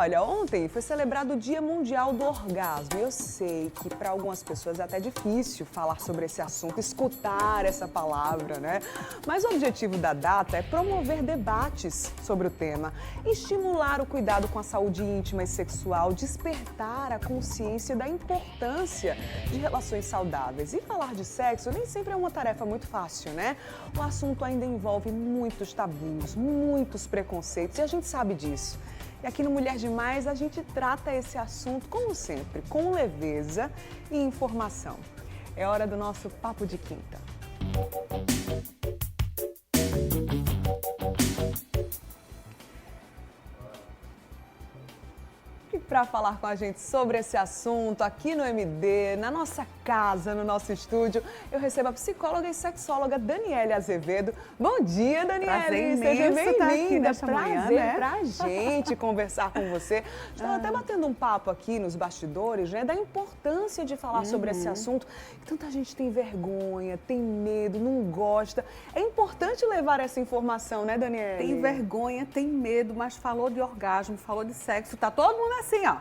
Olha, ontem foi celebrado o Dia Mundial do Orgasmo. Eu sei que para algumas pessoas é até difícil falar sobre esse assunto, escutar essa palavra, né? Mas o objetivo da data é promover debates sobre o tema, estimular o cuidado com a saúde íntima e sexual, despertar a consciência da importância de relações saudáveis. E falar de sexo nem sempre é uma tarefa muito fácil, né? O assunto ainda envolve muitos tabus, muitos preconceitos e a gente sabe disso. E aqui no Mulher Demais a gente trata esse assunto, como sempre, com leveza e informação. É hora do nosso Papo de Quinta. E para falar com a gente sobre esse assunto aqui no MD, na nossa casa, no nosso estúdio, eu recebo a psicóloga e sexóloga Daniele Azevedo. Bom dia, Daniele! Seja bem-vinda. Prazer pra gente conversar com você. Estava até batendo um papo aqui nos bastidores, né, da importância de falar sobre esse assunto. Tanta gente tem vergonha, tem medo, não gosta. É importante levar essa informação, né, Daniele? Tem vergonha, tem medo, mas falou de orgasmo, falou de sexo, tá todo mundo assim, ó.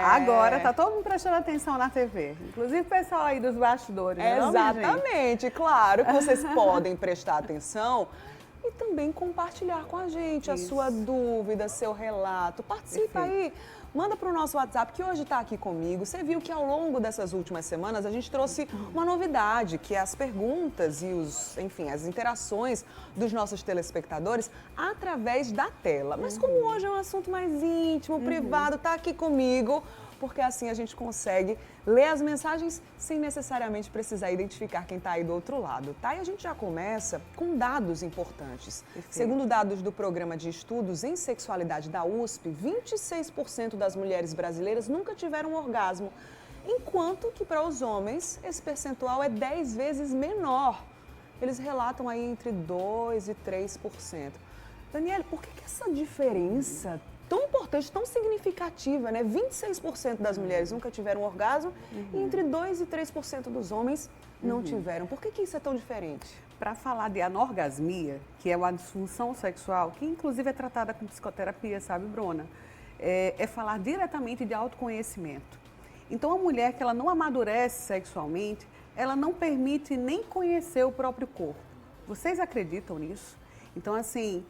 Agora tá todo mundo prestando atenção na TV. Inclusive o pessoal aí dos bastidores. Exatamente, claro que vocês podem prestar atenção e também compartilhar com a gente a sua dúvida, seu relato. Participa aí. Manda para o nosso WhatsApp, que hoje está aqui comigo. Você viu que ao longo dessas últimas semanas a gente trouxe uma novidade, que é as perguntas e as interações dos nossos telespectadores através da tela. Mas como hoje é um assunto mais íntimo, privado, está aqui comigo, porque assim a gente consegue ler as mensagens sem necessariamente precisar identificar quem está aí do outro lado, tá? E a gente já começa com dados importantes. Segundo dados do Programa de Estudos em Sexualidade da USP, 26% das mulheres brasileiras nunca tiveram um orgasmo, enquanto que para os homens esse percentual é 10 vezes menor. Eles relatam aí entre 2% e 3%. Daniele, por que essa diferença tão importante, tão significativa, né? 26% das mulheres nunca tiveram um orgasmo e entre 2% e 3% dos homens não tiveram. Por que isso é tão diferente? Para falar de anorgasmia, que é uma disfunção sexual, que inclusive é tratada com psicoterapia, sabe, Bruna? É falar diretamente de autoconhecimento. Então, a mulher que ela não amadurece sexualmente, ela não permite nem conhecer o próprio corpo. Vocês acreditam nisso? Então, assim,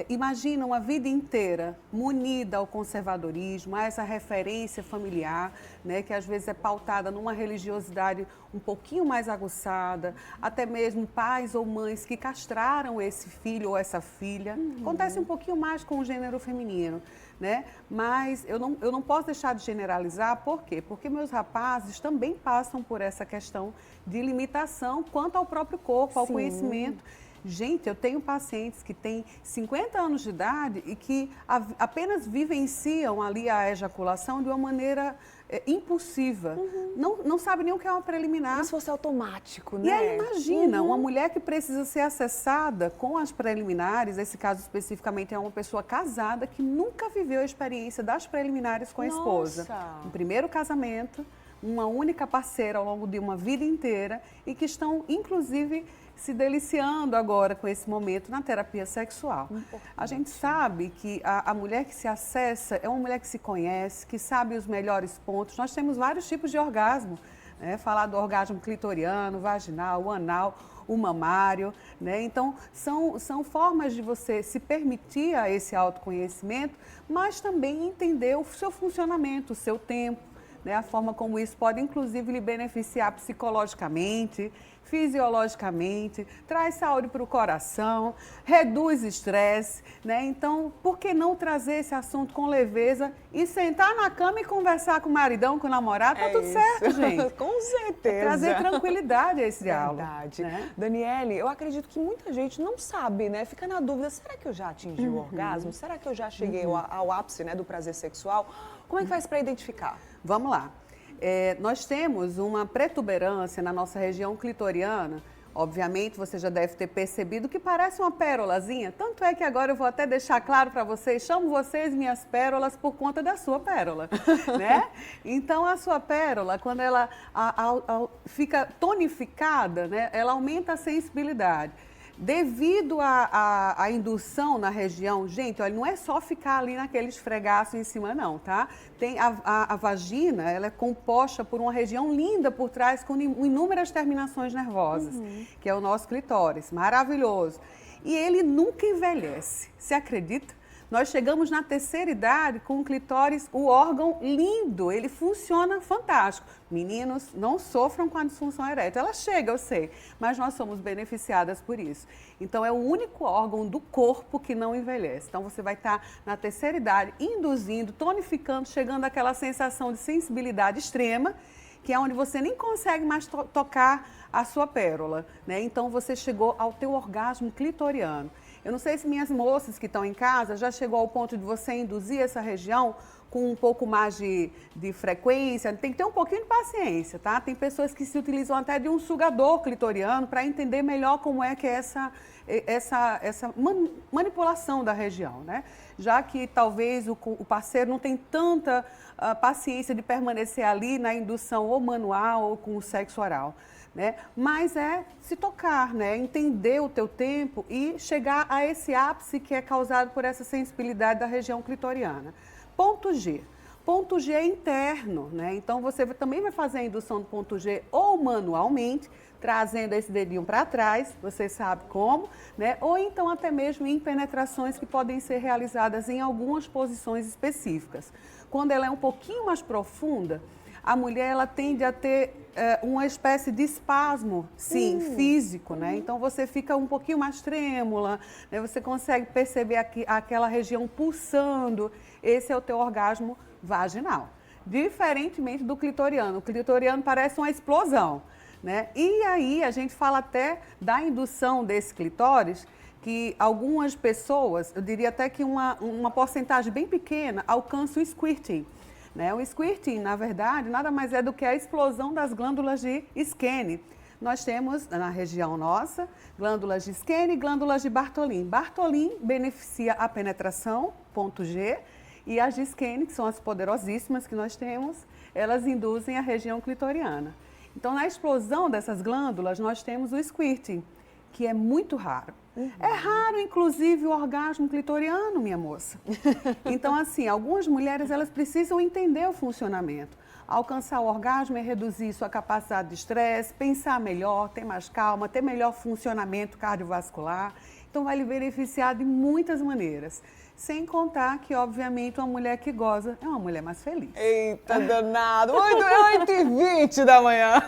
imagina uma vida inteira munida ao conservadorismo, a essa referência familiar, né, que às vezes é pautada numa religiosidade um pouquinho mais aguçada, até mesmo pais ou mães que castraram esse filho ou essa filha. Acontece um pouquinho mais com o gênero feminino, né? Mas eu não posso deixar de generalizar, por quê? Porque meus rapazes também passam por essa questão de limitação quanto ao próprio corpo, ao conhecimento. Gente, eu tenho pacientes que têm 50 anos de idade e que apenas vivenciam ali a ejaculação de uma maneira impulsiva. Não sabe nem o que é uma preliminar. Como se fosse automático, né? E aí imagina, uma mulher que precisa ser acessada com as preliminares, esse caso especificamente é uma pessoa casada que nunca viveu a experiência das preliminares com a esposa. Um primeiro casamento, uma única parceira ao longo de uma vida inteira e que estão, inclusive, se deliciando agora com esse momento na terapia sexual. A gente sabe que a mulher que se acessa é uma mulher que se conhece, que sabe os melhores pontos. Nós temos vários tipos de orgasmo, né? Falar do orgasmo clitoriano, vaginal, o anal, o mamário, né? Então, são formas de você se permitir a esse autoconhecimento, mas também entender o seu funcionamento, o seu tempo, né? A forma como isso pode, inclusive, lhe beneficiar psicologicamente, fisiologicamente, traz saúde para o coração, reduz estresse, né? Então, por que não trazer esse assunto com leveza e sentar na cama e conversar com o maridão, com o namorado? Tá tudo certo, gente. Com certeza. Trazer tranquilidade a esse diálogo. Verdade. Né? Daniele, eu acredito que muita gente não sabe, né? Fica na dúvida, será que eu já atingi o orgasmo? Será que eu já cheguei ao ápice, né, do prazer sexual? Como é que faz para identificar? Vamos lá. Nós temos uma protuberância na nossa região clitoriana. Obviamente, você já deve ter percebido que parece uma pérolazinha. Tanto é que agora eu vou até deixar claro para vocês, chamo vocês minhas pérolas por conta da sua pérola, né? Então, a sua pérola, quando ela fica tonificada, né, ela aumenta a sensibilidade. Devido à indução na região, gente, olha, não é só ficar ali naquele esfregaço em cima, não, tá? Tem a vagina, ela é composta por uma região linda por trás com inúmeras terminações nervosas, que é o nosso clitóris, maravilhoso. E ele nunca envelhece, você acredita? Nós chegamos na terceira idade com o clitóris, o órgão lindo, ele funciona fantástico. Meninos, não sofram com a disfunção erétil. Ela chega, eu sei, mas nós somos beneficiadas por isso. Então, é o único órgão do corpo que não envelhece. Então, você vai estar na terceira idade, induzindo, tonificando, chegando àquela sensação de sensibilidade extrema, que é onde você nem consegue mais tocar a sua pérola, né? Então, você chegou ao teu orgasmo clitoriano. Eu não sei se minhas moças que estão em casa já chegou ao ponto de você induzir essa região com um pouco mais de frequência. Tem que ter um pouquinho de paciência, tá? Tem pessoas que se utilizam até de um sugador clitoriano para entender melhor como é que é essa manipulação da região, né? Já que talvez o parceiro não tem tanta paciência de permanecer ali na indução ou manual ou com o sexo oral. Né? Mas é se tocar, né? Entender o teu tempo e chegar a esse ápice que é causado por essa sensibilidade da região clitoriana. Ponto G. Ponto G é interno, né? Então você também vai fazer a indução do ponto G ou manualmente, trazendo esse dedinho para trás, você sabe como, né? Ou então até mesmo em penetrações que podem ser realizadas em algumas posições específicas. Quando ela é um pouquinho mais profunda, a mulher ela tende a ter uma espécie de espasmo, sim, físico, né? Então você fica um pouquinho mais trêmula, né? Você consegue perceber aquela região pulsando. Esse é o teu orgasmo vaginal. Diferentemente do clitoriano. O clitoriano parece uma explosão, né? E aí a gente fala até da indução desse clitóris, que algumas pessoas, eu diria até que uma porcentagem bem pequena, alcança o squirting. Né? O squirting, na verdade, nada mais é do que a explosão das glândulas de Skene. Nós temos, na região nossa, glândulas de Skene e glândulas de Bartholin. Bartholin beneficia a penetração, ponto G, e as de Skene, que são as poderosíssimas que nós temos, elas induzem a região clitoriana. Então, na explosão dessas glândulas, nós temos o squirting, que é muito raro. É raro, inclusive, o orgasmo clitoriano, minha moça. Então, assim, algumas mulheres, elas precisam entender o funcionamento. Alcançar o orgasmo é reduzir sua capacidade de estresse, pensar melhor, ter mais calma, ter melhor funcionamento cardiovascular. Então, vai lhe beneficiar de muitas maneiras. Sem contar que, obviamente, uma mulher que goza é uma mulher mais feliz. Eita, danado! 8h20 da manhã.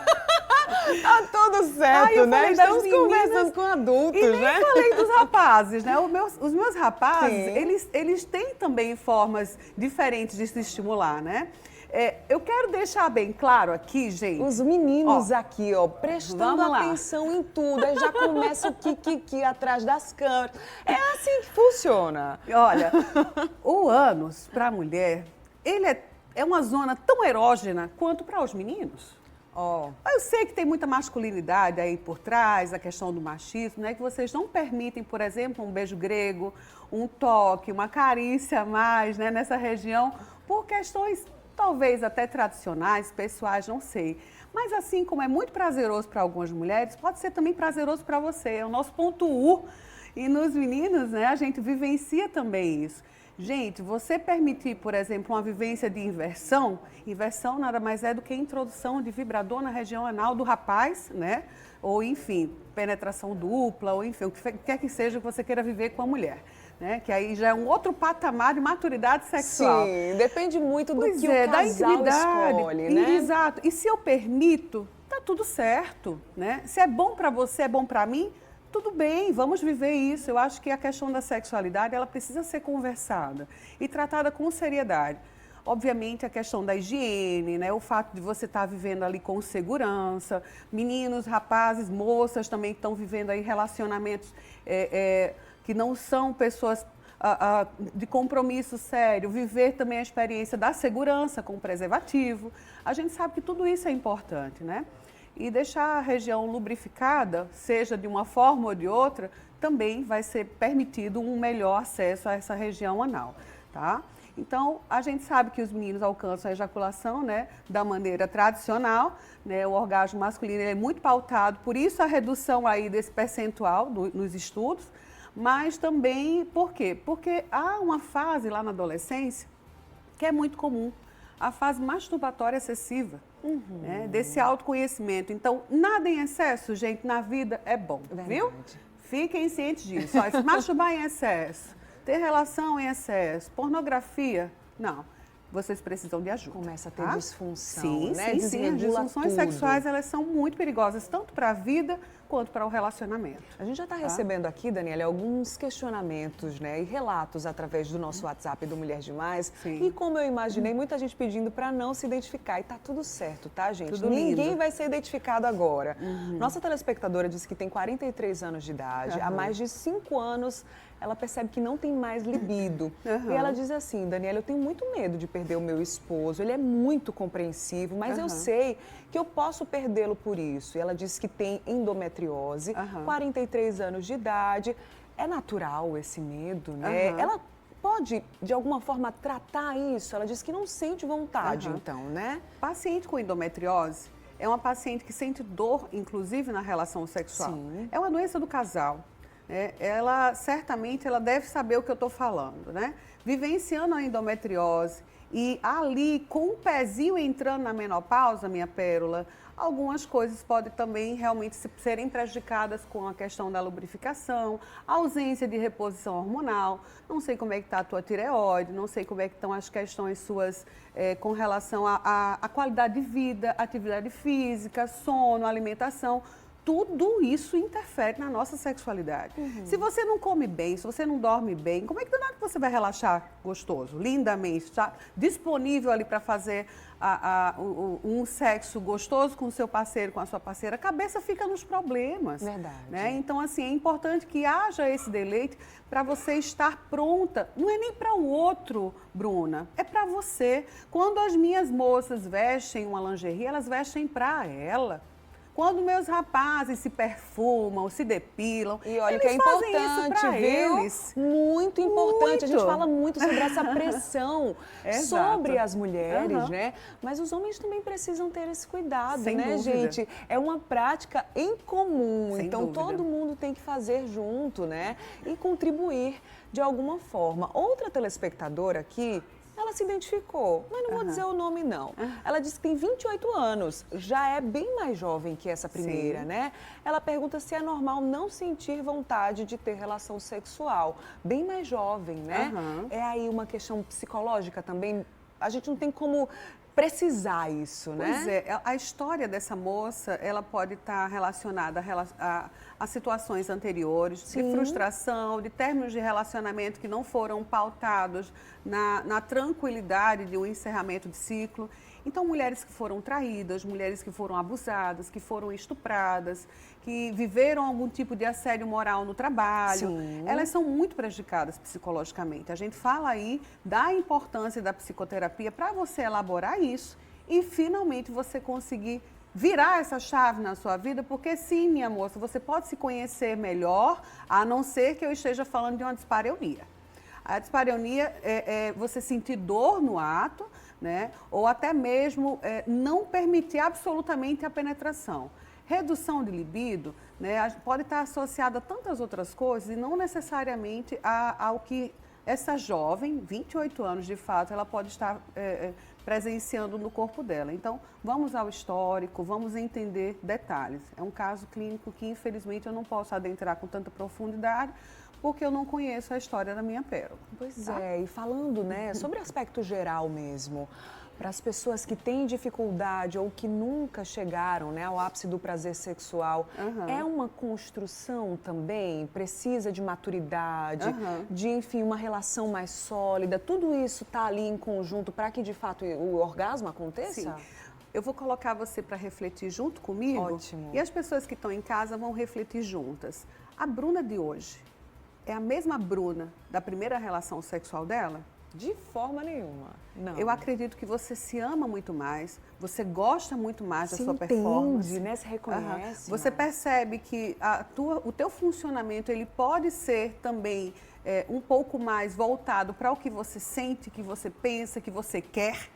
Tá tudo certo, né? Estamos conversando com adultos, e nem né? falei dos rapazes, né? Os meus rapazes, eles têm também formas diferentes de se estimular, né? Eu quero deixar bem claro aqui, gente. Os meninos aqui, ó, prestando atenção em tudo. Aí já começa o kikiki atrás das câmeras. É assim que funciona. Olha, o ânus, para a mulher, ele é uma zona tão erógena quanto para os meninos. Eu sei que tem muita masculinidade aí por trás, a questão do machismo, né? Que vocês não permitem, por exemplo, um beijo grego, um toque, uma carícia a mais, né? Nessa região, por questões talvez até tradicionais, pessoais, não sei. Mas assim como é muito prazeroso para algumas mulheres, pode ser também prazeroso para você. É o nosso ponto U. E nos meninos, né, a gente vivencia também isso. Gente, você permitir, por exemplo, uma vivência de inversão nada mais é do que a introdução de vibrador na região anal do rapaz, né? Ou, enfim, penetração dupla, ou enfim, o que quer que seja que você queira viver com a mulher. Né? Que aí já é um outro patamar de maturidade sexual. Sim, depende muito do que o casal escolhe, né? Exato. E se eu permito, tá tudo certo, né? Se é bom para você, é bom para mim, tudo bem, vamos viver isso. Eu acho que a questão da sexualidade, ela precisa ser conversada e tratada com seriedade. Obviamente, a questão da higiene, né? O fato de você estar vivendo ali com segurança, meninos, rapazes, moças também estão vivendo aí relacionamentos que não são pessoas de compromisso sério, viver também a experiência da segurança com o preservativo. A gente sabe que tudo isso é importante, né? E deixar a região lubrificada, seja de uma forma ou de outra, também vai ser permitido um melhor acesso a essa região anal, tá? Então, a gente sabe que os meninos alcançam a ejaculação, né, da maneira tradicional, né, o orgasmo masculino ele é muito pautado, por isso a redução aí desse percentual nos estudos, mas também, por quê? Porque há uma fase lá na adolescência que é muito comum, a fase masturbatória excessiva, né, desse autoconhecimento. Então, nada em excesso, gente, na vida é bom, viu? Fiquem cientes disso. Ó, se masturbar em excesso, ter relação em excesso, pornografia, não. Vocês precisam de ajuda. Começa a ter disfunção, sim, né? Sim, sim. As disfunções sexuais, elas são muito perigosas, tanto para a vida quanto para o relacionamento. A gente já está recebendo aqui, Daniela, alguns questionamentos, né, e relatos através do nosso WhatsApp do Mulher Demais. Sim. E como eu imaginei, muita gente pedindo para não se identificar. E tá tudo certo, tá, gente? Tudo Ninguém lindo. Vai ser identificado agora. Nossa telespectadora disse que tem 43 anos de idade. Há mais de 5 anos, ela percebe que não tem mais libido. E ela diz assim, Daniela, eu tenho muito medo de perder o meu esposo. Ele é muito compreensivo, mas eu sei que eu posso perdê-lo por isso. E ela diz que tem endometriose, 43 anos de idade. É natural esse medo, né? Ela pode, de alguma forma, tratar isso? Ela diz que não sente vontade, então, né? Paciente com endometriose é uma paciente que sente dor, inclusive, na relação sexual. Sim. É uma doença do casal. Ela, certamente, ela deve saber o que eu estou falando, né? Vivenciando a endometriose e ali, com o pezinho entrando na menopausa, minha pérola, algumas coisas podem também realmente serem prejudicadas com a questão da lubrificação, a ausência de reposição hormonal. Não sei como é que está a tua tireoide, não sei como é que estão as questões suas com relação à qualidade de vida, atividade física, sono, alimentação. Tudo isso interfere na nossa sexualidade. Se você não come bem, se você não dorme bem, como é que você vai relaxar gostoso, lindamente, está disponível ali para fazer um sexo gostoso com o seu parceiro, com a sua parceira? A cabeça fica nos problemas. Verdade. Né? Então, assim, é importante que haja esse deleite para você estar pronta. Não é nem para o outro, Bruna, é para você. Quando as minhas moças vestem uma lingerie, elas vestem para ela. Quando meus rapazes se perfumam, se depilam, e olha eles que é fazem importante, isso para eles. Muito importante. Muito. A gente fala muito sobre essa pressão sobre as mulheres, né? Mas os homens também precisam ter esse cuidado, Sem né, dúvida. gente? É uma prática em comum, Sem então dúvida. todo mundo tem que fazer junto, né? E contribuir de alguma forma. Outra telespectadora aqui, ela se identificou, mas não vou dizer o nome, não. Ela disse que tem 28 anos, já é bem mais jovem que essa primeira, né? Ela pergunta se é normal não sentir vontade de ter relação sexual. Bem mais jovem, né? É aí uma questão psicológica também. A gente não tem como precisar isso, né? Pois é, a história dessa moça, ela pode estar relacionada a situações anteriores, de frustração, de términos de relacionamento que não foram pautados na tranquilidade de um encerramento de ciclo. Então, mulheres que foram traídas, mulheres que foram abusadas, que foram estupradas, que viveram algum tipo de assédio moral no trabalho, elas são muito prejudicadas psicologicamente. A gente fala aí da importância da psicoterapia para você elaborar isso e finalmente você conseguir virar essa chave na sua vida, porque sim, minha moça, você pode se conhecer melhor, a não ser que eu esteja falando de uma dispareunia. A dispareunia é você sentir dor no ato, né? Ou até mesmo não permitir absolutamente a penetração. Redução de libido, né, pode estar associada a tantas outras coisas e não necessariamente ao que essa jovem, 28 anos de fato, ela pode estar presenciando no corpo dela. Então, vamos ao histórico, vamos entender detalhes. É um caso clínico que, infelizmente, eu não posso adentrar com tanta profundidade, porque eu não conheço a história da minha pérola. Pois é, e falando, né, sobre o aspecto geral mesmo, para as pessoas que têm dificuldade ou que nunca chegaram, né, ao ápice do prazer sexual, é uma construção também? Precisa de maturidade, de, enfim, uma relação mais sólida? Tudo isso está ali em conjunto para que, de fato, o orgasmo aconteça? Sim. Eu vou colocar você para refletir junto comigo. Ótimo. E as pessoas que estão em casa vão refletir juntas. A Bruna de hoje é a mesma Bruna da primeira relação sexual dela? De forma nenhuma. Não. Eu acredito que você se ama muito mais, você gosta muito mais da sua entende, performance. né? Se reconhece. Você percebe que o teu funcionamento ele pode ser também um pouco mais voltado para o que você sente, que você pensa, que você quer.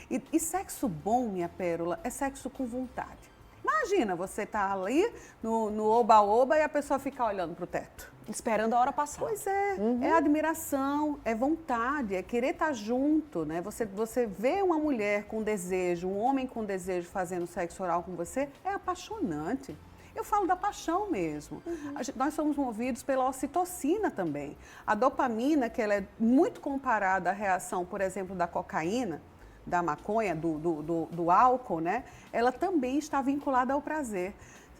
E sexo bom, minha pérola, é sexo com vontade. Imagina, você tá ali no oba-oba e a pessoa fica olhando para o teto. Esperando a hora passar. Pois é, é admiração, é vontade, é querer estar junto, né? Você vê uma mulher com desejo, um homem com desejo fazendo sexo oral com você, é apaixonante. Eu falo da paixão mesmo. Nós somos movidos pela ocitocina também. A dopamina, que ela é muito comparada à reação, por exemplo, da cocaína, da maconha, do álcool, né? Ela também está vinculada ao prazer.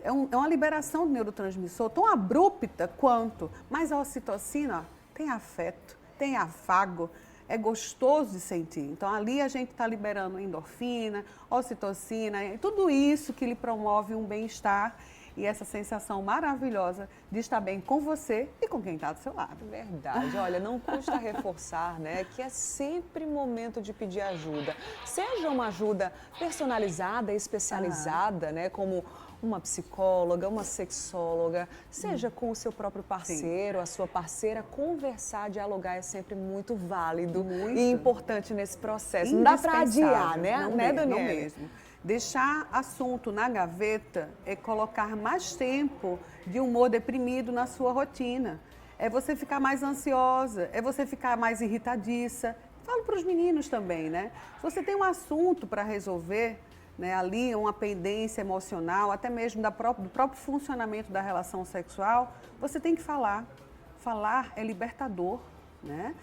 É uma liberação do neurotransmissor tão abrupta quanto, mas a ocitocina tem afeto, tem afago, é gostoso de sentir. Então ali a gente está liberando endorfina, ocitocina, tudo isso que lhe promove um bem-estar e essa sensação maravilhosa de estar bem com você e com quem está do seu lado. Verdade. Olha, não custa reforçar, né, que é sempre momento de pedir ajuda. Seja uma ajuda personalizada, especializada, né, como uma psicóloga, uma sexóloga, seja com o seu próprio parceiro, a sua parceira, conversar, dialogar é sempre muito válido e importante nesse processo. Não dá para adiar, né, Daniele? Não mesmo. Deixar assunto na gaveta é colocar mais tempo de humor deprimido na sua rotina. É você ficar mais ansiosa, é você ficar mais irritadiça. Falo para os meninos também, né? Se você tem um assunto para resolver, né, ali uma pendência emocional, até mesmo do próprio funcionamento da relação sexual, você tem que falar. Falar é libertador, né?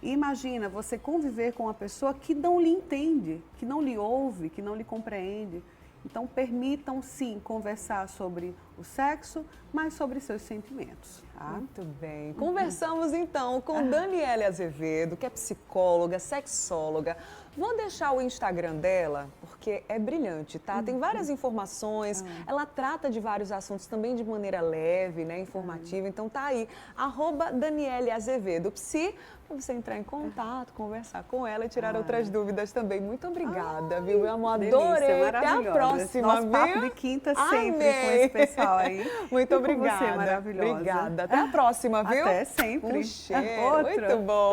E imagina você conviver com uma pessoa que não lhe entende, que não lhe ouve, que não lhe compreende. Então, permitam, sim, conversar sobre o sexo, mas sobre seus sentimentos. Tá? Muito bem. Conversamos, então, com Daniele Azevedo, que é psicóloga, sexóloga. Vou deixar o Instagram dela, porque é brilhante, tá? Tem várias informações, ela trata de vários assuntos também de maneira leve, né, informativa. Então, tá aí, @Daniele Azevedo, psi, para você entrar em contato, conversar com ela e tirar outras dúvidas também. Muito obrigada, viu, meu amor? Adorei. Até a próxima, Nosso viu? papo de quinta sempre com esse pessoal aí. Muito obrigada. Você, maravilhosa. Obrigada. Até a próxima, viu? Até sempre. Um cheiro. Outro. Muito bom.